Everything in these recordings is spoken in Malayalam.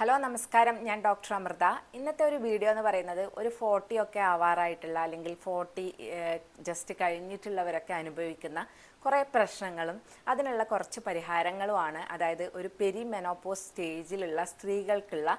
ഹലോ നമസ്കാരം, ഞാൻ ഡോക്ടർ അമൃത. ഇന്നത്തെ ഒരു വീഡിയോ എന്ന് പറയുന്നത് ഒരു 40 ഒക്കെ ആവാറായിട്ടുള്ള അല്ലെങ്കിൽ 40 ജസ്റ്റ് കഴിഞ്ഞിട്ടുള്ളവരൊക്കെ അനുഭവിക്കുന്ന കുറേ പ്രശ്നങ്ങളും അതിനുള്ള കുറച്ച് പരിഹാരങ്ങളുമാണ്. അതായത് ഒരു പെരിമെനോപോസ് സ്റ്റേജിലുള്ള സ്ത്രീകൾക്കുള്ള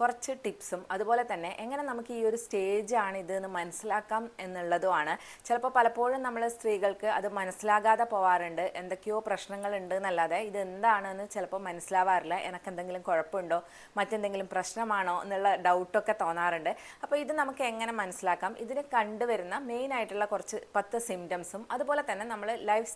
കുറച്ച് ടിപ്സും അതുപോലെ തന്നെ എങ്ങനെ നമുക്ക് ഈ ഒരു സ്റ്റേജാണ് ഇതെന്ന് മനസ്സിലാക്കാം എന്നുള്ളതുമാണ്. ചിലപ്പോൾ പലപ്പോഴും നമ്മൾ സ്ത്രീകൾക്ക് അത് മനസ്സിലാകാതെ പോവാറുണ്ട്. എന്തൊക്കെയോ പ്രശ്നങ്ങളുണ്ട് എന്നല്ലാതെ ഇത് എന്താണെന്ന് ചിലപ്പോൾ മനസ്സിലാവാറില്ല. എനിക്കെന്തെങ്കിലും കുഴപ്പമുണ്ടോ, മറ്റെന്തെങ്കിലും പ്രശ്നമാണോ എന്നുള്ള ഡൗട്ടൊക്കെ തോന്നാറുണ്ട്. അപ്പോൾ ഇത് നമുക്ക് എങ്ങനെ മനസ്സിലാക്കാം, ഇതിന് കണ്ടുവരുന്ന മെയിൻ ആയിട്ടുള്ള കുറച്ച് 10 സിംറ്റംസും അതുപോലെ തന്നെ നമ്മൾ ലൈഫ്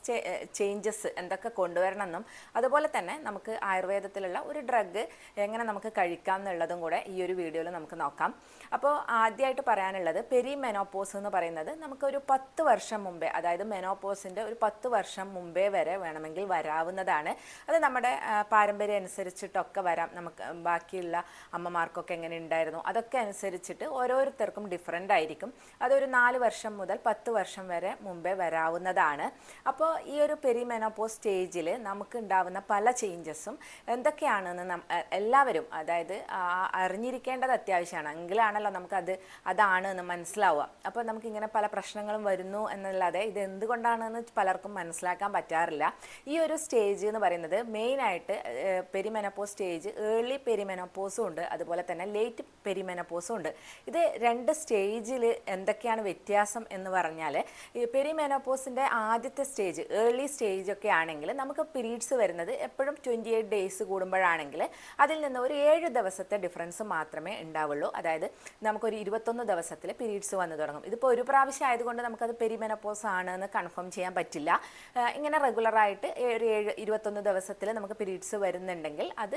ചേഞ്ചസ് എന്തൊക്കെ കൊണ്ടുവരണമെന്നും അതുപോലെ തന്നെ നമുക്ക് ആയുർവേദത്തിലുള്ള ഒരു ഡ്രഗ് എങ്ങനെ നമുക്ക് കഴിക്കാം എന്നുള്ളതും കൂടെ ഈ ഒരു വീഡിയോയിൽ നമുക്ക് നോക്കാം. അപ്പോൾ ആദ്യമായിട്ട് പറയാനുള്ളത് പെരിമെനോപോസ് എന്ന് പറയുന്നത് നമുക്കൊരു 10 വർഷം മുമ്പേ, അതായത് മെനോപോസിൻ്റെ ഒരു 10 വർഷം മുമ്പേ വരെ വേണമെങ്കിൽ വരാവുന്നതാണ്. അത് നമ്മുടെ പാരമ്പര്യം അനുസരിച്ചിട്ടൊക്കെ വരാം. നമുക്ക് ബാക്കിയുള്ള അമ്മമാർക്കൊക്കെ എങ്ങനെ ഉണ്ടായിരുന്നു അതൊക്കെ അനുസരിച്ചിട്ട് ഓരോരുത്തർക്കും ഡിഫറെൻ്റ് ആയിരിക്കും. അതൊരു 4 വർഷം മുതൽ 10 വർഷം വരെ മുമ്പേ വരാവുന്നതാണ്. അപ്പോൾ ഈ ഒരു പെരിമെനോപോസ് സ്റ്റേജിൽ നമുക്ക് ഉണ്ടാവുന്ന പല ചേഞ്ചസും എന്തൊക്കെയാണെന്ന് എല്ലാവരും, അതായത് അറിഞ്ഞിരിക്കേണ്ടത് അത്യാവശ്യമാണ്. എങ്കിലാണല്ലോ നമുക്കത് അതാണ് എന്ന് മനസ്സിലാവുക. അപ്പോൾ നമുക്കിങ്ങനെ പല പ്രശ്നങ്ങളും വരുന്നു എന്നല്ലാതെ ഇത് എന്തുകൊണ്ടാണെന്ന് പലർക്കും മനസ്സിലാക്കാൻ പറ്റാറില്ല. ഈ ഒരു സ്റ്റേജ് എന്ന് പറയുന്നത് മെയിനായിട്ട് പെരിമെനോപോസ് സ്റ്റേജ് ഏർലി പെരിമെനോപോസും ഉണ്ട്, അതുപോലെ തന്നെ ലേറ്റ് പെരിമെനോപോസും ഉണ്ട്. ഇത് രണ്ട് സ്റ്റേജിൽ എന്തൊക്കെയാണ് വ്യത്യാസം എന്ന് പറഞ്ഞാൽ, ഈ പെരിമെനോപോസിൻ്റെ ആദ്യത്തെ സ്റ്റേജ് ഏർലി സ്റ്റേജ് ഒക്കെ ആണെങ്കിൽ നമുക്ക് പീരീഡ്സ് വരുന്നത് എപ്പോഴും 28 ഡേയ്സ് കൂടുമ്പോഴാണെങ്കിൽ അതിൽ നിന്ന് ഒരു 7 ദിവസത്തെ ഡിഫറൻസ് മാത്രമേ ഉണ്ടാവുള്ളൂ. അതായത് നമുക്കൊരു 21 ദിവസത്തിൽ പീരീഡ്സ് വന്നു തുടങ്ങും. ഇതിപ്പോൾ ഒരു പ്രാവശ്യം ആയതുകൊണ്ട് നമുക്കത് പെരിമെനോപോസ് ആണെന്ന് കൺഫേം ചെയ്യാൻ പറ്റില്ല. ഇങ്ങനെ റെഗുലറായിട്ട് ഒരു 21 ദിവസത്തിൽ നമുക്ക് പീരീഡ്സ് വരുന്നുണ്ടെങ്കിൽ അത്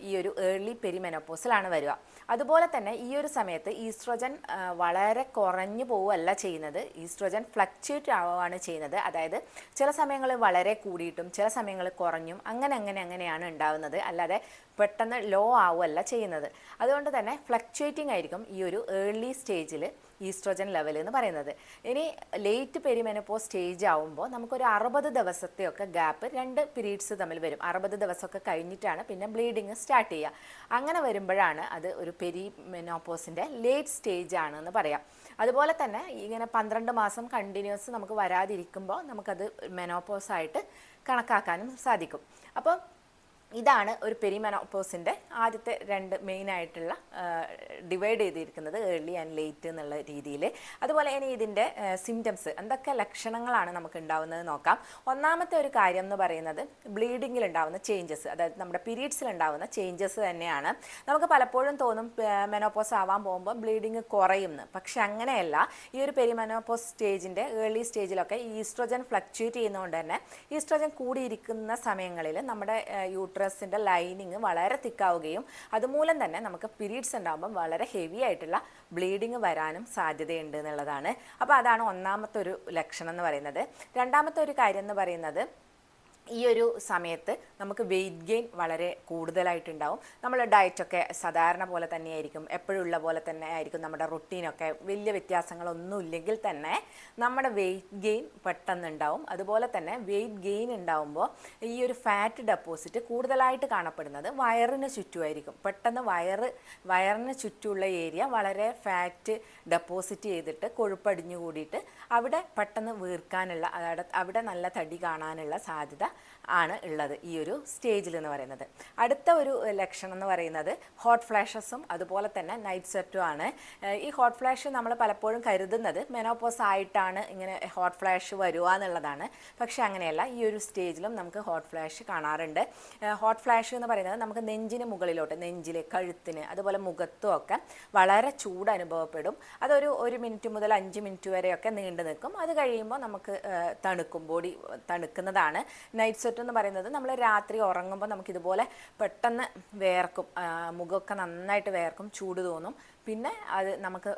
ഈ ഒരു ഏർലി പെരിമെനോപോസിലാണ് വരിക. അതുപോലെ തന്നെ ഈ ഒരു സമയത്ത് ഈസ്ട്രോജൻ വളരെ കുറഞ്ഞു പോവുകയല്ല ചെയ്യുന്നത്, ഈസ്ട്രോജൻ ഫ്ലക്ച്വേറ്റ് ആവുകയാണ് ചെയ്യുന്നത്. അതായത് ചില സമയങ്ങളിൽ വളരെ കൂടിയിട്ടും ചില സമയങ്ങളിൽ കുറഞ്ഞും അങ്ങനെയാണ് ഉണ്ടാകുന്നത്, അല്ലാതെ പെട്ടെന്ന് ലോ ആവുകയല്ല ചെയ്യുന്നത്. അതുകൊണ്ട് തന്നെ ഫ്ലക്ച്വേറ്റിംഗ് ആയിരിക്കും ഈ ഒരു ഏർലി സ്റ്റേജിൽ ഈസ്ട്രോജൻ ലെവൽ എന്ന് പറയുന്നത്. ഇനി ലേറ്റ് പെരിമെനോപോസ് സ്റ്റേജ് ആവുമ്പോൾ നമുക്കൊരു 60 ദിവസത്തെയൊക്കെ ഗ്യാപ്പ് 2 പീരീഡ്സ് തമ്മിൽ വരും. 60 ദിവസമൊക്കെ കഴിഞ്ഞിട്ടാണ് പിന്നെ ബ്ലീഡിങ് സ്റ്റാർട്ട് ചെയ്യുക. അങ്ങനെ വരുമ്പോഴാണ് അത് ഒരു പെരിമെനോപോസിൻ്റെ ലേറ്റ് സ്റ്റേജ് ആണെന്ന് പറയാം. അതുപോലെ തന്നെ ഇങ്ങനെ 12 മാസം കണ്ടിന്യൂസ് നമുക്ക് വരാതിരിക്കുമ്പോൾ നമുക്കത് മെനോപോസായിട്ട് കണക്കാക്കാനും സാധിക്കും. അപ്പോൾ ഇതാണ് ഒരു പെരിമെനോപോസിൻ്റെ ആദ്യത്തെ 2 മെയിനായിട്ടുള്ള ഡിവൈഡ് ചെയ്തിരിക്കുന്നത്, ഏർലി ആൻഡ് ലേറ്റ് എന്നുള്ള രീതിയിൽ. അതുപോലെ ഇനി ഇതിൻ്റെ സിംറ്റംസ് എന്തൊക്കെ ലക്ഷണങ്ങളാണ് നമുക്ക് ഉണ്ടാവുന്നത് നോക്കാം. ഒന്നാമത്തെ ഒരു കാര്യം എന്ന് പറയുന്നത് ബ്ലീഡിങ്ങിൽ ഉണ്ടാവുന്ന ചേഞ്ചസ്, അതായത് നമ്മുടെ പീരീഡ്സിൽ ഉണ്ടാവുന്ന ചേഞ്ചസ് തന്നെയാണ്. നമുക്ക് പലപ്പോഴും തോന്നും മെനോപോസ് ആവാൻ പോകുമ്പോൾ ബ്ലീഡിങ് കുറയുമെന്ന്. പക്ഷെ അങ്ങനെയല്ല. ഈ ഒരു പെരിമെനോപോസ് സ്റ്റേജിൻ്റെ ഏർലി സ്റ്റേജിലൊക്കെ ഈസ്ട്രോജൻ ഫ്ലക്ച്വേറ്റ് ചെയ്യുന്നതുകൊണ്ട് തന്നെ ഈസ്ട്രോജൻ കൂടിയിരിക്കുന്ന സമയങ്ങളിൽ നമ്മുടെ യൂട്രസിൻ്റെ ലൈനിങ് വളരെ തിക്കാവുകയും അതുമൂലം തന്നെ നമുക്ക് പീരീഡ്സ് ഉണ്ടാകുമ്പം വളരെ ഹെവി ആയിട്ടുള്ള ബ്ലീഡിങ് വരാനും സാധ്യതയുണ്ട് എന്നുള്ളതാണ്. അപ്പോൾ അതാണ് ഒന്നാമത്തെ ഒരു ലക്ഷണം എന്ന് പറയുന്നത്. രണ്ടാമത്തെ ഒരു കാര്യം എന്ന് പറയുന്നത്, ഈ ഒരു സമയത്ത് നമുക്ക് വെയിറ്റ് ഗെയിൻ വളരെ കൂടുതലായിട്ടുണ്ടാവും. നമ്മൾ ഡയറ്റൊക്കെ സാധാരണ പോലെ തന്നെയായിരിക്കും, എപ്പോഴുള്ള പോലെ തന്നെ ആയിരിക്കും. നമ്മുടെ റുട്ടീനൊക്കെ വലിയ വ്യത്യാസങ്ങളൊന്നും ഇല്ലെങ്കിൽ തന്നെ നമ്മുടെ വെയിറ്റ് ഗെയിൻ പെട്ടെന്നുണ്ടാവും. അതുപോലെ തന്നെ വെയിറ്റ് ഗെയിൻ ഉണ്ടാവുമ്പോൾ ഈ ഒരു ഫാറ്റ് ഡെപ്പോസിറ്റ് കൂടുതലായിട്ട് കാണപ്പെടുന്നത് വയറിന് ചുറ്റുമായിരിക്കും. പെട്ടെന്ന് വയറിന് ചുറ്റുമുള്ള ഏരിയ വളരെ ഫാറ്റ് ഡെപ്പോസിറ്റ് ചെയ്തിട്ട് കൊഴുപ്പടിഞ്ഞു കൂടിയിട്ട് അവിടെ പെട്ടെന്ന് വീർക്കാനുള്ള, അവിടെ നല്ല തടി കാണാനുള്ള സാധ്യത ആണ് ഉള്ളത് ഈ ഒരു സ്റ്റേജിൽ എന്ന് പറയുന്നത്. അടുത്ത ഒരു ലക്ഷണം എന്ന് പറയുന്നത് ഹോട്ട് ഫ്ലാഷസും അതുപോലെ തന്നെ നൈറ്റ് സ്വെറ്റും ആണ്. ഈ ഹോട്ട് ഫ്ലാഷ് നമ്മൾ പലപ്പോഴും കരുതുന്നത് മെനോപോസ് ആയിട്ടാണ് ഇങ്ങനെ ഹോട്ട് ഫ്ലാഷ് വരിക എന്നുള്ളതാണ്. പക്ഷെ അങ്ങനെയല്ല, ഈ ഒരു സ്റ്റേജിലും നമുക്ക് ഹോട്ട് ഫ്ലാഷ് കാണാറുണ്ട്. ഹോട്ട് ഫ്ലാഷ് എന്ന് പറയുന്നത് നമുക്ക് നെഞ്ചിന് മുകളിലോട്ട്, നെഞ്ചിൽ, കഴുത്തിന്, അതുപോലെ മുഖത്തും ഒക്കെ വളരെ ചൂട് അനുഭവപ്പെടും. അതൊരു 1 മിനിറ്റ് മുതൽ 5 മിനിറ്റ് വരെയൊക്കെ നീണ്ടു നിൽക്കും. അത് കഴിയുമ്പോൾ നമുക്ക് തണുക്കും, ബോഡി തണുക്കുന്നതാണ്. നൈറ്റ് സ്വെറ്റ് എന്ന് പറയുന്നത് നമ്മൾ രാത്രി ഉറങ്ങുമ്പോൾ നമുക്കിതുപോലെ പെട്ടെന്ന് വേർക്കും, മുഖമൊക്കെ നന്നായിട്ട് വേർക്കും, ചൂട് തോന്നും. പിന്നെ അത് നമുക്ക്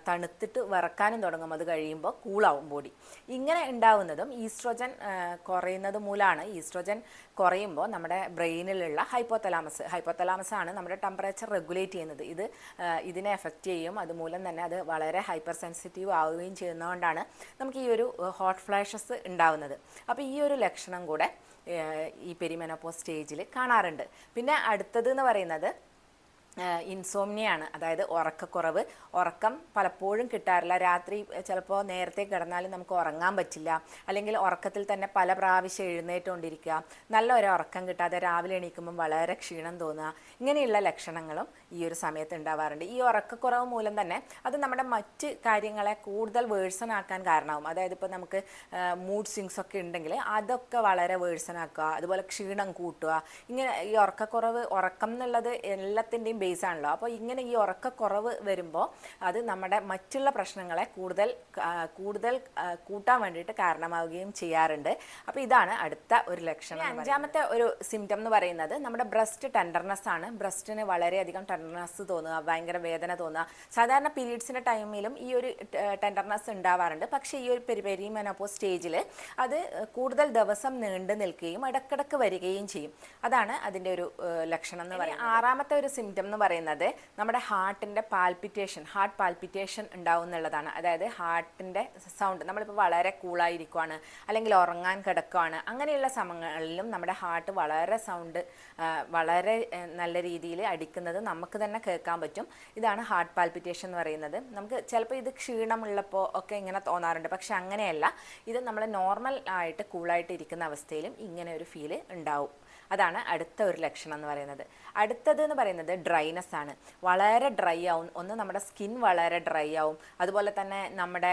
തണുത്തിട്ട് വിറക്കാനും തുടങ്ങും. അത് കഴിയുമ്പോൾ കൂളാവും ബോഡി. ഇങ്ങനെ ഉണ്ടാവുന്നതും ഈസ്ട്രോജൻ കുറയുന്നത് മൂലമാണ്. ഈസ്ട്രോജൻ കുറയുമ്പോൾ നമ്മുടെ ബ്രെയിനിലുള്ള ഹൈപ്പോതലാമസ് ആണ് നമ്മുടെ ടെമ്പറേച്ചർ റെഗുലേറ്റ് ചെയ്യുന്നത്. ഇതിനെ എഫക്റ്റ് ചെയ്യും. അതുമൂലം തന്നെ അത് വളരെ ഹൈപ്പർ സെൻസിറ്റീവ് ആവുകയും ചെയ്യുന്നതുകൊണ്ടാണ് നമുക്ക് ഈ ഒരു ഹോട്ട് ഫ്ലാഷസ് ഉണ്ടാവുന്നത്. അപ്പോൾ ഈ ഒരു ലക്ഷണം കൂടെ ഈ പെരിമെനോപോസ് സ്റ്റേജിൽ കാണാറുണ്ട്. പിന്നെ അടുത്തത് എന്ന് പറയുന്നത് ഇൻസോംനിയാണ്, അതായത് ഉറക്കക്കുറവ്. ഉറക്കം പലപ്പോഴും കിട്ടാറില്ല. രാത്രി ചിലപ്പോൾ നേരത്തെ കിടന്നാലും നമുക്ക് ഉറങ്ങാൻ പറ്റില്ല, അല്ലെങ്കിൽ ഉറക്കത്തിൽ തന്നെ പല പ്രാവശ്യം എഴുന്നേറ്റുകൊണ്ടിരിക്കുക, നല്ല ഒരു ഉറക്കം കിട്ടാതെ രാവിലെ എണീക്കുമ്പം വളരെ ക്ഷീണം തോന്നുക, ഇങ്ങനെയുള്ള ലക്ഷണങ്ങളും ഈ ഒരു സമയത്ത് ഉണ്ടാവാറുണ്ട്. ഈ ഉറക്കക്കുറവ് മൂലം തന്നെ അത് നമ്മുടെ മറ്റ് കാര്യങ്ങളെ കൂടുതൽ വേഴ്സണാക്കാൻ കാരണമാവും. അതായത് ഇപ്പോൾ നമുക്ക് മൂഡ് സ്വിങ്സ് ഒക്കെ ഉണ്ടെങ്കിൽ അതൊക്കെ വളരെ വേഴ്സണാക്കുക, അതുപോലെ ക്ഷീണം കൂട്ടുക. ഇങ്ങനെ ഈ ഉറക്കം എന്നുള്ളത് എല്ലാത്തിൻ്റെയും ബേസ് ആണല്ലോ. അപ്പോൾ ഇങ്ങനെ ഈ ഉറക്കക്കുറവ് വരുമ്പോൾ അത് നമ്മുടെ മറ്റുള്ള പ്രശ്നങ്ങളെ കൂടുതൽ കൂട്ടാൻ വേണ്ടിയിട്ട് കാരണമാവുകയും ചെയ്യാറുണ്ട്. അപ്പോൾ ഇതാണ് അടുത്ത ഒരു ലക്ഷണം. അഞ്ചാമത്തെ ഒരു സിംറ്റം എന്ന് പറയുന്നത് നമ്മുടെ ബ്രസ്റ്റ് ടെൻഡർനെസ് ആണ്. ബ്രസ്റ്റിന് വളരെയധികം ടെൻഡർനെസ് തോന്നുക, ഭയങ്കര വേദന തോന്നുക. സാധാരണ പീരീഡ്സിൻ്റെ ടൈമിലും ഈ ഒരു ടെൻഡർനെസ് ഉണ്ടാവാറുണ്ട്. പക്ഷേ ഈ ഒരു പെരിമെനോപോസ് സ്റ്റേജിൽ അത് കൂടുതൽ ദിവസം നീണ്ടു നിൽക്കുകയും ഇടക്കിടക്ക് വരികയും ചെയ്യും. അതാണ് അതിൻ്റെ ഒരു ലക്ഷണം എന്ന് പറയുന്നത്. ആറാമത്തെ ഒരു സിംറ്റം എന്ന് പറയുന്നത് നമ്മുടെ ഹാർട്ട് പാൽപിറ്റേഷൻ ഉണ്ടാവും എന്നുള്ളതാണ്. അതായത് ഹാർട്ടിൻ്റെ സൗണ്ട്, നമ്മളിപ്പോൾ വളരെ കൂളായിരിക്കുവാണ് അല്ലെങ്കിൽ ഉറങ്ങാൻ കിടക്കുകയാണ്, അങ്ങനെയുള്ള സമയങ്ങളിലും നമ്മുടെ ഹാർട്ട് വളരെ നല്ല രീതിയിൽ അടിക്കുന്നത് നമുക്ക് തന്നെ കേൾക്കാൻ പറ്റും. ഇതാണ് ഹാർട്ട് പാൽപിറ്റേഷൻ എന്ന് പറയുന്നത്. നമുക്ക് ചിലപ്പോൾ ഇത് ക്ഷീണമുള്ളപ്പോൾ ഒക്കെ ഇങ്ങനെ തോന്നാറുണ്ട്, പക്ഷെ അങ്ങനെയല്ല. ഇത് നമ്മൾ നോർമൽ ആയിട്ട് കൂളായിട്ട് ഇരിക്കുന്ന അവസ്ഥയിലും ഇങ്ങനെ ഒരു ഫീല് ഉണ്ടാവും. അതാണ് അടുത്ത ഒരു ലക്ഷണം എന്ന് പറയുന്നത്. അടുത്തത് എന്ന് പറയുന്നത് ഡ്രൈനെസ് ആണ്. വളരെ ഡ്രൈ ആവും. ഒന്ന് നമ്മുടെ സ്കിൻ വളരെ ഡ്രൈ ആവും, അതുപോലെ തന്നെ നമ്മുടെ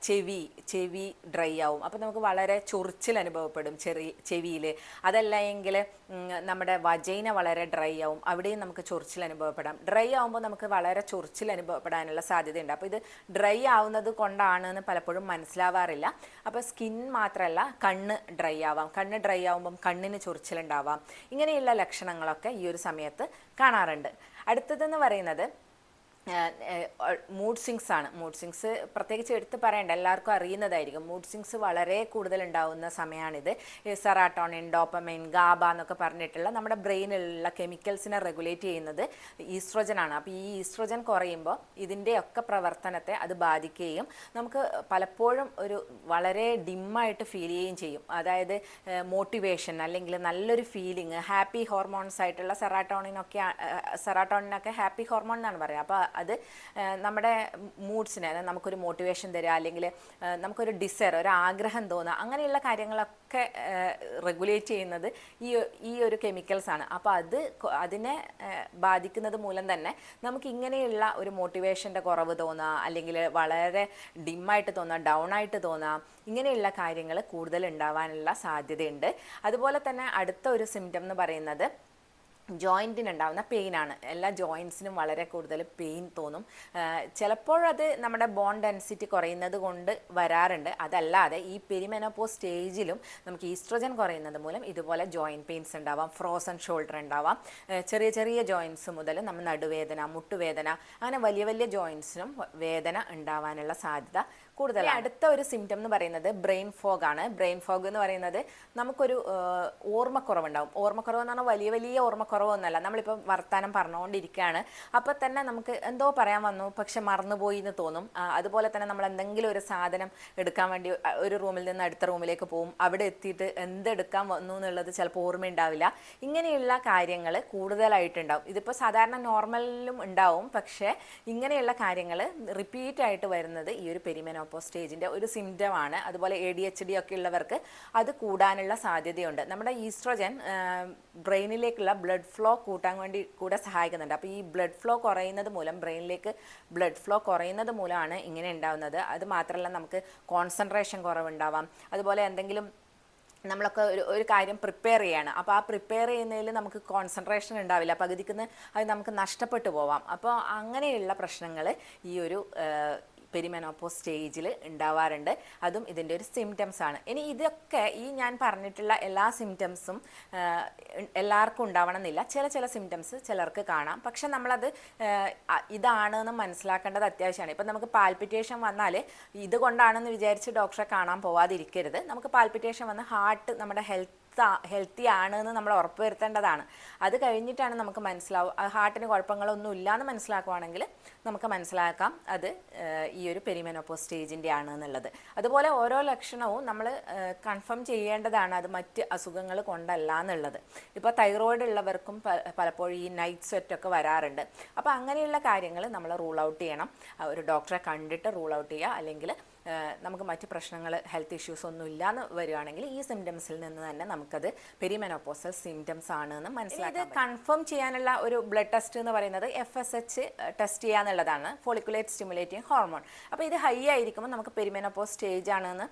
ചെവി ഡ്രൈ ആവും. അപ്പോൾ നമുക്ക് വളരെ ചൊറിച്ചിൽ അനുഭവപ്പെടും ചെവിയിൽ. അതല്ല എങ്കിൽ നമ്മുടെ വജൈന വളരെ ഡ്രൈ ആവും, അവിടെയും നമുക്ക് ചൊറിച്ചിൽ അനുഭവപ്പെടാം. ഡ്രൈ ആവുമ്പോൾ നമുക്ക് വളരെ ചൊറിച്ചിൽ അനുഭവപ്പെടാനുള്ള സാധ്യതയുണ്ട്. അപ്പോൾ ഇത് ഡ്രൈ ആവുന്നത് കൊണ്ടാണെന്ന് പലപ്പോഴും മനസ്സിലാവാറില്ല. അപ്പോൾ സ്കിൻ മാത്രമല്ല, കണ്ണ് ഡ്രൈ ആവാം. കണ്ണ് ഡ്രൈ ആവുമ്പം കണ്ണിന് ചൊറിച്ചിലുണ്ടാവാം. ഇങ്ങനെയുള്ള ലക്ഷണങ്ങളൊക്കെ ഈ ഒരു സമയത്ത് കാണാറുണ്ട്. അടുത്തതെന്ന് പറയുന്നത് മൂഡ് സ്വിങ്സ് ആണ്. മൂഡ് സ്വിങ്സ് പ്രത്യേകിച്ച് എടുത്ത് പറയേണ്ട, എല്ലാവർക്കും അറിയുന്നതായിരിക്കും. മൂഡ് സ്വിങ്സ് വളരെ കൂടുതൽ ഉണ്ടാവുന്ന സമയമാണിത്. സെറാട്ടോണിൻ, ഡോപ്പമൈൻ, ഗാബ എന്നൊക്കെ പറഞ്ഞിട്ടുള്ള നമ്മുടെ ബ്രെയിനിലുള്ള കെമിക്കൽസിനെ റെഗുലേറ്റ് ചെയ്യുന്നത് ഈസ്ട്രോജൻ ആണ്. അപ്പോൾ ഈ ഈസ്ട്രോജൻ കുറയുമ്പോൾ ഇതിൻ്റെയൊക്കെ പ്രവർത്തനത്തെ അത് ബാധിക്കുകയും നമുക്ക് പലപ്പോഴും ഒരു വളരെ ഡിമ്മായിട്ട് ഫീൽ ചെയ്യുകയും ചെയ്യും. അതായത് മോട്ടിവേഷൻ അല്ലെങ്കിൽ നല്ലൊരു ഫീലിംഗ്, ഹാപ്പി ഹോർമോൺസ് ആയിട്ടുള്ള സെറാട്ടോണിനൊക്കെ ഹാപ്പി ഹോർമോൺ എന്നാണ് പറയുക. അപ്പോൾ അത് നമ്മുടെ മൂഡ്സിനെ, അതായത് നമുക്കൊരു മോട്ടിവേഷൻ തരിക, അല്ലെങ്കിൽ നമുക്കൊരു ഡിസയർ, ഒരു ആഗ്രഹം തോന്നുക, അങ്ങനെയുള്ള കാര്യങ്ങളൊക്കെ റെഗുലേറ്റ് ചെയ്യുന്നത് ഈ ഒരു കെമിക്കൽസാണ്. അപ്പോൾ അതിനെ ബാധിക്കുന്നത് മൂലം തന്നെ നമുക്ക് ഇങ്ങനെയുള്ള ഒരു മോട്ടിവേഷൻ്റെ കുറവ് തോന്നുക, അല്ലെങ്കിൽ വളരെ ഡിമ്മായിട്ട് തോന്നുക, ഡൗൺ ആയിട്ട് തോന്നുക, ഇങ്ങനെയുള്ള കാര്യങ്ങൾ കൂടുതൽ ഉണ്ടാവാനുള്ള സാധ്യതയുണ്ട്. അതുപോലെ തന്നെ അടുത്ത ഒരു സിംറ്റം എന്ന് പറയുന്നത് ജോയിൻറ്റിനുണ്ടാകുന്ന പെയിനാണ്. എല്ലാ ജോയിൻസിനും വളരെ കൂടുതൽ പെയിൻ തോന്നും. ചിലപ്പോഴത് നമ്മുടെ ബോൺ ഡെൻസിറ്റി കുറയുന്നത് കൊണ്ട് വരാറുണ്ട്. അതല്ലാതെ ഈ പെരിമെനോപോസ് സ്റ്റേജിലും നമുക്ക് ഈസ്ട്രോജൻ കുറയുന്നത് മൂലം ഇതുപോലെ ജോയിൻറ്റ് പെയിൻസ് ഉണ്ടാവാം, ഫ്രോസൺ ഷോൾഡർ ഉണ്ടാവാം. ചെറിയ ജോയിൻസ് മുതൽ നമ്മൾ നടുവേദന, മുട്ടുവേദന, അങ്ങനെ വലിയ ജോയിൻസിനും വേദന ഉണ്ടാവാനുള്ള സാധ്യത കൂടുതൽ. അടുത്ത ഒരു സിംറ്റം എന്ന് പറയുന്നത് ബ്രെയിൻ ഫോഗ് ആണ്. ബ്രെയിൻ ഫോഗ് എന്ന് പറയുന്നത് നമുക്കൊരു ഓർമ്മക്കുറവുണ്ടാവും. ഓർമ്മക്കുറവ് എന്ന് പറഞ്ഞാൽ വലിയ ഓർമ്മക്കുറവൊന്നുമല്ല. നമ്മളിപ്പോൾ വർത്തമാനം പറഞ്ഞുകൊണ്ടിരിക്കുകയാണ്, അപ്പോൾ തന്നെ നമുക്ക് എന്തോ പറയാൻ വന്നു പക്ഷെ മറന്നുപോയി എന്ന് തോന്നും. അതുപോലെ തന്നെ നമ്മൾ എന്തെങ്കിലും ഒരു സാധനം എടുക്കാൻ വേണ്ടി ഒരു റൂമിൽ നിന്ന് അടുത്ത റൂമിലേക്ക് പോകും, അവിടെ എത്തിയിട്ട് എന്തെടുക്കാൻ വന്നു എന്നുള്ളത് ചിലപ്പോൾ ഓർമ്മയുണ്ടാവില്ല. ഇങ്ങനെയുള്ള കാര്യങ്ങൾ കൂടുതലായിട്ടുണ്ടാവും. ഇതിപ്പോൾ സാധാരണ നോർമലിലും ഉണ്ടാവും, പക്ഷേ ഇങ്ങനെയുള്ള കാര്യങ്ങൾ റിപ്പീറ്റായിട്ട് വരുന്നത് ഈ ഒരു പെരിമെനോപോസ് സ്റ്റേജിൻ്റെ ഒരു സിംറ്റമാണ്. അതുപോലെ ADHD ഒക്കെ ഉള്ളവർക്ക് അത് കൂടാനുള്ള സാധ്യതയുണ്ട്. നമ്മുടെ ഈസ്ട്രോജൻ ബ്രെയിനിലേക്കുള്ള ബ്ലഡ് ഫ്ലോ കൂട്ടാൻ വേണ്ടി കൂടെ സഹായിക്കുന്നുണ്ട്. അപ്പോൾ ഈ ബ്ലഡ് ഫ്ലോ കുറയുന്നത് മൂലം, ബ്രെയിനിലേക്ക് ബ്ലഡ് ഫ്ലോ കുറയുന്നത് മൂലമാണ് ഇങ്ങനെ ഉണ്ടാവുന്നത്. അത് മാത്രമല്ല, നമുക്ക് കോൺസെൻട്രേഷൻ കുറവുണ്ടാവാം. അതുപോലെ എന്തെങ്കിലും നമ്മളൊക്കെ ഒരു കാര്യം പ്രിപ്പയർ ചെയ്യാണ്, അപ്പോൾ ആ പ്രിപ്പയർ ചെയ്യുന്നതിൽ നമുക്ക് കോൺസെൻട്രേഷൻ ഉണ്ടാവില്ല, പകുതിക്കുന്ന് അത് നമുക്ക് നഷ്ടപ്പെട്ടു പോവാം. അപ്പോൾ അങ്ങനെയുള്ള പ്രശ്നങ്ങൾ ഈ ഒരു പെരിമെനോപോസ് സ്റ്റേജിൽ ഉണ്ടാവാറുണ്ട്. അതും ഇതിൻ്റെ ഒരു സിംറ്റംസ് ആണ്. ഇനി ഇതൊക്കെ ഈ ഞാൻ പറഞ്ഞിട്ടുള്ള എല്ലാ സിംറ്റംസും എല്ലാവർക്കും ഉണ്ടാവണമെന്നില്ല. ചില സിംറ്റംസ് ചിലർക്ക് കാണാം. പക്ഷെ നമ്മളത് ഇതാണെന്ന് മനസ്സിലാക്കേണ്ടത് അത്യാവശ്യമാണ്. ഇപ്പം നമുക്ക് പാൽപിറ്റേഷൻ വന്നാൽ ഇതുകൊണ്ടാണെന്ന് വിചാരിച്ച് ഡോക്ടറെ കാണാൻ പോവാതിരിക്കരുത്. നമുക്ക് പാൽപിറ്റേഷൻ വന്ന് ഹാർട്ട് നമ്മുടെ ഹെൽത്ത് ഹെൽത്തി ആണ് എന്ന് നമ്മൾ ഉറപ്പ് വരുത്തേണ്ടതാണ്. അത് കഴിഞ്ഞിട്ടാണ് നമുക്ക് മനസ്സിലാവും. ഹാർട്ടിന് കുഴപ്പങ്ങളൊന്നും ഇല്ലയെന്ന് മനസ്സിലാക്കുവാണെങ്കിൽ നമുക്ക് മനസ്സിലാക്കാം അത് ഈ ഒരു പെരിമെനോപോസ് സ്റ്റേജിൻ്റെ ആണ് എന്നുള്ളത്. അതുപോലെ ഓരോ ലക്ഷണവും നമ്മൾ കൺഫേം ചെയ്യേണ്ടതാണ്, അത് മറ്റ് അസുഖങ്ങൾ കൊണ്ടല്ല എന്നുള്ളത്. ഇപ്പോൾ തൈറോയിഡ് ഉള്ളവർക്കും പലപ്പോഴും ഈ നൈറ്റ് സ്വെറ്റൊക്കെ വരാറുണ്ട്. അപ്പോൾ അങ്ങനെയുള്ള കാര്യങ്ങൾ നമ്മൾ റൂൾ ഔട്ട് ചെയ്യണം. ഒരു ഡോക്ടറെ കണ്ടിട്ട് റൂൾ ഔട്ട് ചെയ്യുക. അല്ലെങ്കിൽ നമുക്ക് മറ്റ് പ്രശ്നങ്ങൾ, ഹെൽത്ത് ഇഷ്യൂസ് ഒന്നും ഇല്ലയെന്ന് വരികയാണെങ്കിൽ ഈ സിംറ്റംസിൽ നിന്ന് തന്നെ നമുക്കത് പെരിമെനോപോസൽ സിംറ്റംസ് ആണ് എന്ന് മനസ്സിലാക്കാം. ഇത് കൺഫേം ചെയ്യാനുള്ള ഒരു ബ്ലഡ് ടെസ്റ്റ് എന്ന് പറയുന്നത് FSH ടെസ്റ്റ് ചെയ്യുക എന്നുള്ളതാണ്, ഫോളിക്കുലേറ്റ് സ്റ്റിമുലേറ്റിംഗ് ഹോർമോൺ. അപ്പോൾ ഇത് ഹൈ ആയിരിക്കുമ്പോൾ നമുക്ക് പെരിമെനോപോസ് സ്റ്റേജ് ആണെന്ന്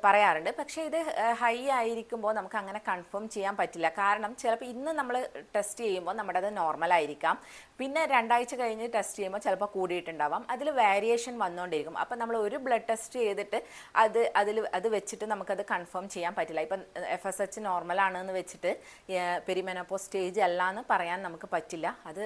പറയാറുണ്ട്. പക്ഷേ ഇത് ഹൈ ആയിരിക്കുമ്പോൾ നമുക്ക് അങ്ങനെ കൺഫേം ചെയ്യാൻ പറ്റില്ല. കാരണം ചിലപ്പോൾ ഇന്ന് നമ്മൾ ടെസ്റ്റ് ചെയ്യുമ്പോൾ നമ്മുടെ അത് നോർമലായിരിക്കാം, പിന്നെ 2 ആഴ്ച കഴിഞ്ഞ് ടെസ്റ്റ് ചെയ്യുമ്പോൾ ചിലപ്പോൾ കൂടിയിട്ടുണ്ടാവാം. അതിൽ വേരിയേഷൻ വന്നുകൊണ്ടിരിക്കും. അപ്പോൾ നമ്മൾ ഒരു ബ്ലഡ് ടെസ്റ്റ് ചെയ്തിട്ട് അത് വെച്ചിട്ട് നമുക്കത് കൺഫേം ചെയ്യാൻ പറ്റില്ല. ഇപ്പം FSH നോർമലാണെന്ന് വെച്ചിട്ട് പെരിമെനോപോസ് സ്റ്റേജ് അല്ല എന്ന് പറയാൻ നമുക്ക് പറ്റില്ല. അത്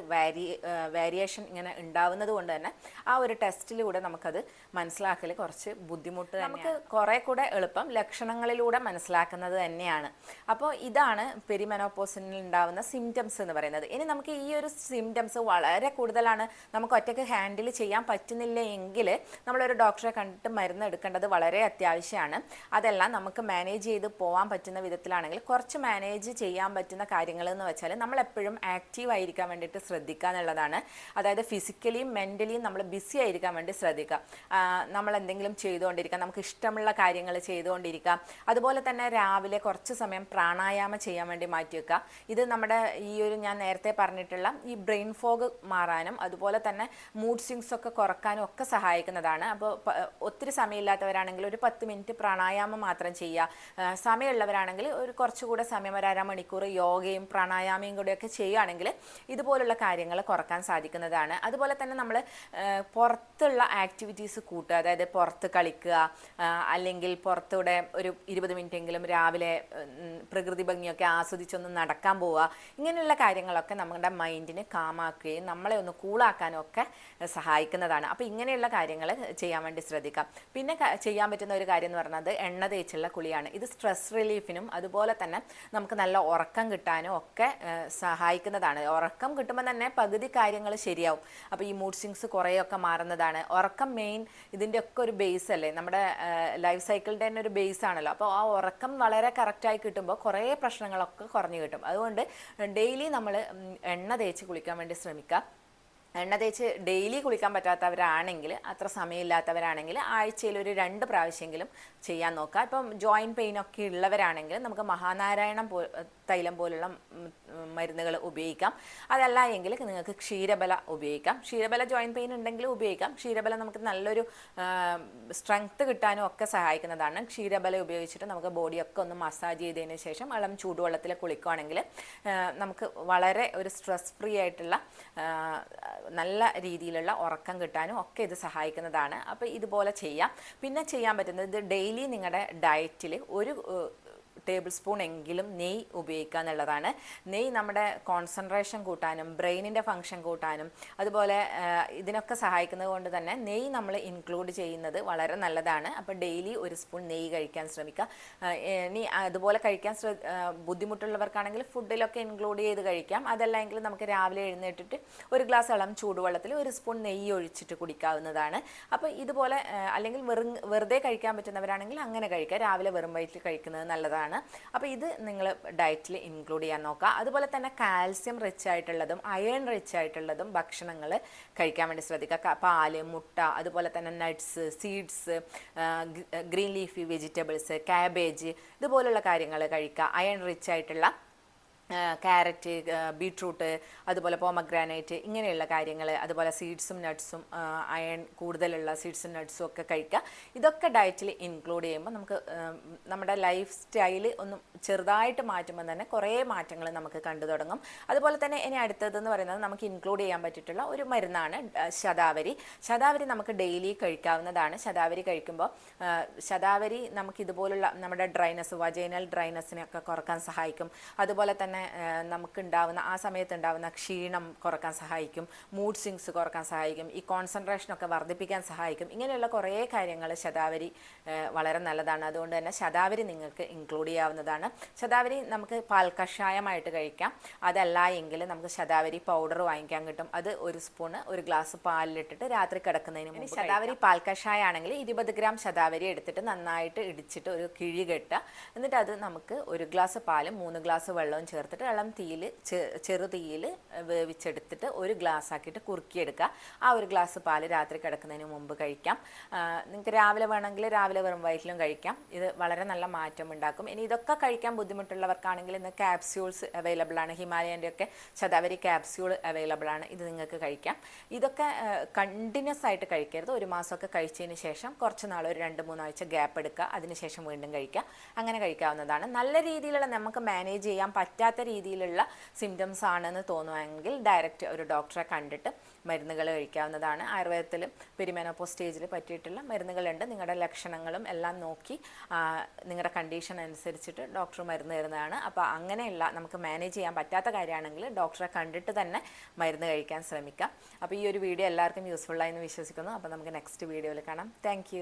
വേരിയേഷൻ ഇങ്ങനെ ഉണ്ടാവുന്നത് കൊണ്ട് തന്നെ ആ ഒരു ടെസ്റ്റിലൂടെ നമുക്കത് മനസ്സിലാക്കൽ കുറച്ച് ബുദ്ധിമുട്ട്. നമുക്ക് കുറേ കൂടെ എളുപ്പം ലക്ഷണങ്ങളിലൂടെ മനസ്സിലാക്കുന്നത് തന്നെയാണ്. അപ്പോൾ ഇതാണ് പെരിമെനോപോസിൽ ഉണ്ടാവുന്ന സിംറ്റംസ് എന്ന് പറയുന്നത്. ഇനി നമുക്ക് ഈ ഒരു സിംറ്റംസ് വളരെ കൂടുതലാണ്, നമുക്ക് ഒറ്റയ്ക്ക് ഹാൻഡിൽ ചെയ്യാൻ പറ്റുന്നില്ല എങ്കിൽ നമ്മളൊരു ഡോക്ടറെ കണ്ടിട്ട് മരുന്ന് എടുക്കേണ്ടത് വളരെ അത്യാവശ്യമാണ്. അതെല്ലാം നമുക്ക് മാനേജ് ചെയ്ത് പോകാൻ പറ്റുന്ന വിധത്തിലാണെങ്കിൽ കുറച്ച് മാനേജ് ചെയ്യാൻ പറ്റുന്ന കാര്യങ്ങൾ എന്ന് വെച്ചാൽ നമ്മൾ എപ്പോഴും ആക്റ്റീവ് ആയിരിക്കാൻ വേണ്ടിയിട്ട് ശ്രദ്ധിക്കുക എന്നുള്ളതാണ്. അതായത് ഫിസിക്കലിയും മെൻ്റലിയും നമ്മൾ ബിസി ആയിരിക്കാൻ വേണ്ടി ശ്രദ്ധിക്കുക. നമ്മൾ എന്തെങ്കിലും ചെയ്തുകൊണ്ടിരിക്കുക, നമുക്ക് ഇഷ്ടമുള്ള കാര്യങ്ങൾ ചെയ്തുകൊണ്ടിരിക്കുക. അതുപോലെ തന്നെ രാവിലെ കുറച്ച് സമയം പ്രാണായാമം ചെയ്യാൻ വേണ്ടി മാറ്റി വെക്കുക. ഇത് നമ്മുടെ ഈ ഒരു ഞാൻ നേരത്തെ പറഞ്ഞിട്ടുള്ള ഈ ബ്രെയിൻ ഫോഗ് മാറാനും അതുപോലെ തന്നെ മൂഡ് സ്വിങ്സ് ഒക്കെ കുറക്കാനും ഒക്കെ സഹായിക്കുന്നതാണ്. അപ്പോൾ ഒത്തിരി സമയമില്ലാത്തവരാണെങ്കിൽ ഒരു 10 മിനിറ്റ് പ്രാണായാമം മാത്രം ചെയ്യുക. സമയമുള്ളവരാണെങ്കിൽ ഒരു കുറച്ചുകൂടെ സമയം, ഒരു അരമണിക്കൂർ യോഗയും പ്രാണായാമയും കൂടെയൊക്കെ ചെയ്യുകയാണെങ്കിൽ ഇതുപോലുള്ള കാര്യങ്ങൾ കുറക്കാൻ സാധിക്കുന്നതാണ്. അതുപോലെ തന്നെ നമ്മൾ പുറത്തുള്ള ആക്ടിവിറ്റീസ് കൂട്ടുക, അതായത് പുറത്ത് കളിക്കുക, അല്ലെങ്കിൽ പുറത്തൂടെ ഒരു 20 മിനിറ്റെങ്കിലും രാവിലെ പ്രകൃതി ഭംഗിയൊക്കെ ആസ്വദിച്ചൊന്ന് നടക്കാൻ പോവുക. ഇങ്ങനെയുള്ള കാര്യങ്ങളൊക്കെ നമ്മുടെ മൈൻഡിനെ കാമാക്കുകയും നമ്മളെ ഒന്ന് കൂളാക്കാനും ഒക്കെ സഹായിക്കുന്നതാണ്. അപ്പോൾ ഇങ്ങനെയുള്ള കാര്യങ്ങൾ ചെയ്യാൻ വേണ്ടി ശ്രദ്ധിക്കാം. പിന്നെ ചെയ്യാൻ പറ്റുന്ന ഒരു കാര്യം എന്ന് പറയുന്നത് എണ്ണ തേച്ചുള്ള കുളിയാണ്. ഇത് സ്ട്രെസ് റിലീഫിനും അതുപോലെ തന്നെ നമുക്ക് നല്ല ഉറക്കം കിട്ടാനും ഒക്കെ സഹായിക്കുന്നതാണ്. ഉറക്കം കിട്ടുമ്പോൾ തന്നെ പകുതി കാര്യങ്ങൾ ശരിയാവും. അപ്പോൾ ഈ മൂഡ് സ്വിങ്സ് കുറേയൊക്കെ മാറുന്നതാണ്. ഉറക്കം മെയിൻ ഇതിൻ്റെ ഒക്കെ ഒരു ബേസ് അല്ലേ, നമ്മുടെ ലൈഫ് സൈക്കിളിൻ്റെ തന്നെ ഒരു ബേസ് ആണല്ലോ. അപ്പോൾ ആ ഉറക്കം വളരെ കറക്റ്റായി കിട്ടുമ്പോൾ കുറേ പ്രശ്നങ്ങളൊക്കെ കുറഞ്ഞു കിട്ടും. അതുകൊണ്ട് ഡെയിലി നമ്മൾ എണ്ണ തേച്ച് കുളിക്കാൻ വേണ്ടി ശ്രമിക്കുക. എണ്ണ തേച്ച് ഡെയിലി കുളിക്കാൻ പറ്റാത്തവരാണെങ്കിൽ, അത്ര സമയമില്ലാത്തവരാണെങ്കിൽ ആഴ്ചയിൽ ഒരു 2 പ്രാവശ്യമെങ്കിലും ചെയ്യാൻ നോക്കുക. ഇപ്പം ജോയിൻറ്റ് പെയിനൊക്കെ ഉള്ളവരാണെങ്കിൽ നമുക്ക് മഹാനാരായണം തൈലം പോലുള്ള മരുന്നുകൾ ഉപയോഗിക്കാം. അതല്ല എങ്കിൽ നിങ്ങൾക്ക് ക്ഷീരബല ഉപയോഗിക്കാം. ക്ഷീരബല ജോയിൻറ്റ് പെയിൻ ഉണ്ടെങ്കിൽ ഉപയോഗിക്കാം. ക്ഷീരബല നമുക്ക് നല്ലൊരു സ്ട്രെങ്ത്ത് കിട്ടാനും ഒക്കെ സഹായിക്കുന്നതാണ്. ക്ഷീരബല ഉപയോഗിച്ചിട്ട് നമുക്ക് ബോഡിയൊക്കെ ഒന്ന് മസാജ് ചെയ്തതിന് ശേഷം ഇളം ചൂടുവെള്ളത്തിൽ കുളിക്കുകയാണെങ്കിൽ നമുക്ക് വളരെ ഒരു സ്ട്രെസ് ഫ്രീ ആയിട്ടുള്ള നല്ല രീതിയിലുള്ള ഉറക്കം കിട്ടാനും ഒക്കെ ഇത് സഹായിക്കുന്നതാണ്. അപ്പോൾ ഇതുപോലെ ചെയ്യാം. പിന്നെ ചെയ്യാൻ പറ്റുന്നത് ഇത് ഡെയിലി നിങ്ങളുടെ ഡയറ്റിൽ ഒരു ടേബിൾ സ്പൂൺ എങ്കിലും നെയ്യ് ഉപയോഗിക്കുക എന്നുള്ളതാണ്. നെയ്യ് നമ്മുടെ കോൺസെൻട്രേഷൻ കൂട്ടാനും ബ്രെയിനിൻ്റെ ഫങ്ഷൻ കൂട്ടാനും അതുപോലെ ഇതിനൊക്കെ സഹായിക്കുന്നത് കൊണ്ട് തന്നെ നെയ്യ് നമ്മൾ ഇൻക്ലൂഡ് ചെയ്യുന്നത് വളരെ നല്ലതാണ്. അപ്പോൾ ഡെയിലി ഒരു സ്പൂൺ നെയ്യ് കഴിക്കാൻ ശ്രമിക്കുക. ഇനി അതുപോലെ കഴിക്കാൻ ബുദ്ധിമുട്ടുള്ളവർക്കാണെങ്കിൽ ഫുഡിലൊക്കെ ഇൻക്ലൂഡ് ചെയ്ത് കഴിക്കാം. അതല്ലെങ്കിൽ നമുക്ക് രാവിലെ എഴുന്നേറ്റിട്ട് ഒരു ഗ്ലാസ് ഇളം ചൂടുവെള്ളത്തിൽ ഒരു സ്പൂൺ നെയ്യ് ഒഴിച്ചിട്ട് കുടിക്കാവുന്നതാണ്. അപ്പോൾ ഇതുപോലെ അല്ലെങ്കിൽ വെറുതെ കഴിക്കാൻ പറ്റുന്നവരാണെങ്കിൽ അങ്ങനെ കഴിക്കുക. രാവിലെ വെറും വയറ്റിൽ കഴിക്കുന്നത് നല്ലതാണ്. അപ്പോൾ ഇത് നിങ്ങൾ ഡയറ്റിൽ ഇൻക്ലൂഡ് ചെയ്യാൻ നോക്കുക. അതുപോലെ തന്നെ കാൽസ്യം റിച്ച് ആയിട്ടുള്ളതും അയൺ റിച്ച് ആയിട്ടുള്ളതും ഭക്ഷണങ്ങൾ കഴിക്കാൻ വേണ്ടി ശ്രദ്ധിക്കുക. പാല്, മുട്ട, അതുപോലെ തന്നെ nuts, seeds, green leafy vegetables, cabbage, ഇതുപോലുള്ള കാര്യങ്ങൾ കഴിക്കുക. അയൺ റിച്ച് ആയിട്ടുള്ള ക്യാരറ്റ്, ബീട്രൂട്ട്, അതുപോലെ പോമഗ്രാനൈറ്റ്, ഇങ്ങനെയുള്ള കാര്യങ്ങൾ, അതുപോലെ സീഡ്സും നട്ട്സും അയൺ കൂടുതലുള്ള സീഡ്സും നട്ട്സും ഒക്കെ കഴിക്കുക. ഇതൊക്കെ ഡയറ്റിൽ ഇൻക്ലൂഡ് ചെയ്യുമ്പോൾ നമുക്ക് നമ്മുടെ ലൈഫ് സ്റ്റൈല് ഒന്ന് ചെറുതായിട്ട് മാറ്റുമ്പോൾ തന്നെ കുറേ മാറ്റങ്ങൾ നമുക്ക് കണ്ടു തുടങ്ങും. അതുപോലെ തന്നെ ഇനി അടുത്തതെന്ന് പറയുന്നത് നമുക്ക് ഇൻക്ലൂഡ് ചെയ്യാൻ പറ്റിയിട്ടുള്ള ഒരു മരുന്നാണ് ശതാവരി. ശതാവരി നമുക്ക് ഡെയിലി കഴിക്കാവുന്നതാണ്. ശതാവരി കഴിക്കുമ്പോൾ ശതാവരി നമുക്ക് ഇതുപോലുള്ള നമ്മുടെ ഡ്രൈനസ്, വജൈനൽ ഡ്രൈനസിനെയൊക്കെ കുറക്കാൻ സഹായിക്കും. അതുപോലെ തന്നെ തന്നെ നമുക്കുണ്ടാവുന്ന ആ സമയത്തുണ്ടാവുന്ന ക്ഷീണം കുറക്കാൻ സഹായിക്കും, മൂഡ് സ്വിങ്സ് കുറക്കാൻ സഹായിക്കും, ഈ കോൺസെൻട്രേഷനൊക്കെ വർദ്ധിപ്പിക്കാൻ സഹായിക്കും. ഇങ്ങനെയുള്ള കുറേ കാര്യങ്ങൾ ശതാവരി വളരെ നല്ലതാണ്. അതുകൊണ്ട് തന്നെ ശതാവരി നിങ്ങൾക്ക് ഇൻക്ലൂഡ് ചെയ്യാവുന്നതാണ്. ശതാവരി നമുക്ക് പാൽ കഷായമായിട്ട് കഴിക്കാം. അതല്ല എങ്കിൽ നമുക്ക് ശതാവരി പൗഡർ വാങ്ങിക്കാൻ കിട്ടും. അത് ഒരു സ്പൂണ് ഒരു ഗ്ലാസ് പാലിലിട്ടിട്ട് രാത്രി കിടക്കുന്നതിന് മുമ്പ് ശതാവരി പാൽ കഷായം ആണെങ്കിൽ 20 ഗ്രാം ശതാവരി എടുത്തിട്ട് നന്നായിട്ട് ഇടിച്ചിട്ട് ഒരു കിഴി കെട്ടുക. എന്നിട്ട് അത് നമുക്ക് ഒരു ഗ്ലാസ് പാലും 3 ഗ്ലാസ് വെള്ളവും ചേർത്തിട്ട് ഇളം തീയിൽ ചെറു തീയിൽ വേവിച്ചെടുത്തിട്ട് ഒരു ഗ്ലാസ് ആക്കിയിട്ട് കുറുക്കിയെടുക്കുക. ആ ഒരു ഗ്ലാസ് പാല് രാത്രി കിടക്കുന്നതിന് മുമ്പ് കഴിക്കാം. നിങ്ങൾക്ക് രാവിലെ വേണമെങ്കിൽ രാവിലെ വെറും വയറ്റിലും കഴിക്കാം. ഇത് വളരെ നല്ല മാറ്റം ഉണ്ടാക്കും. ഇനി ഇതൊക്കെ കഴിക്കാൻ ബുദ്ധിമുട്ടുള്ളവർക്കാണെങ്കിൽ ഇന്ന് ക്യാപ്സ്യൂൾസ് അവൈലബിൾ ആണ്. ഹിമാലയൻ്റെ ഒക്കെ ശതാവരി ക്യാപ്സ്യൂൾ അവൈലബിൾ ആണ്. ഇത് നിങ്ങൾക്ക് കഴിക്കാം. ഇതൊക്കെ കണ്ടിന്യൂസ് ആയിട്ട് കഴിക്കരുത്. ഒരു മാസമൊക്കെ കഴിച്ചതിന് ശേഷം കുറച്ച് നാൾ ഒരു 2-3 ആഴ്ച ഗ്യാപ്പ് എടുക്കുക. അതിനുശേഷം വീണ്ടും കഴിക്കുക. അങ്ങനെ കഴിക്കാവുന്നതാണ്. നല്ല രീതിയിലുള്ള നമുക്ക് മാനേജ് ചെയ്യാൻ പറ്റാത്ത രീതിയിലുള്ള സിംറ്റംസ് ആണെന്ന് തോന്നുമെങ്കിൽ ഡയറക്റ്റ് ഒരു ഡോക്ടറെ കണ്ടിട്ട് മരുന്നുകൾ കഴിക്കാവുന്നതാണ്. ആയുർവേദത്തിൽ പെരിമെനോപോസ് സ്റ്റേജിൽ പറ്റിയിട്ടുള്ള മരുന്നുകളുണ്ട്. നിങ്ങളുടെ ലക്ഷണങ്ങളും എല്ലാം നോക്കി നിങ്ങളുടെ കണ്ടീഷൻ അനുസരിച്ചിട്ട് ഡോക്ടർ മരുന്ന് തരുന്നതാണ്. അപ്പോൾ അങ്ങനെയുള്ള നമുക്ക് മാനേജ് ചെയ്യാൻ പറ്റാത്ത കാര്യമാണെങ്കിൽ ഡോക്ടറെ കണ്ടിട്ട് തന്നെ മരുന്ന് കഴിക്കാൻ ശ്രമിക്കാം. അപ്പോൾ ഈ ഒരു വീഡിയോ എല്ലാവർക്കും യൂസ്ഫുള്ളായി എന്ന് വിശ്വസിക്കുന്നു. അപ്പോൾ നമുക്ക് നെക്സ്റ്റ് വീഡിയോയിൽ കാണാം. താങ്ക്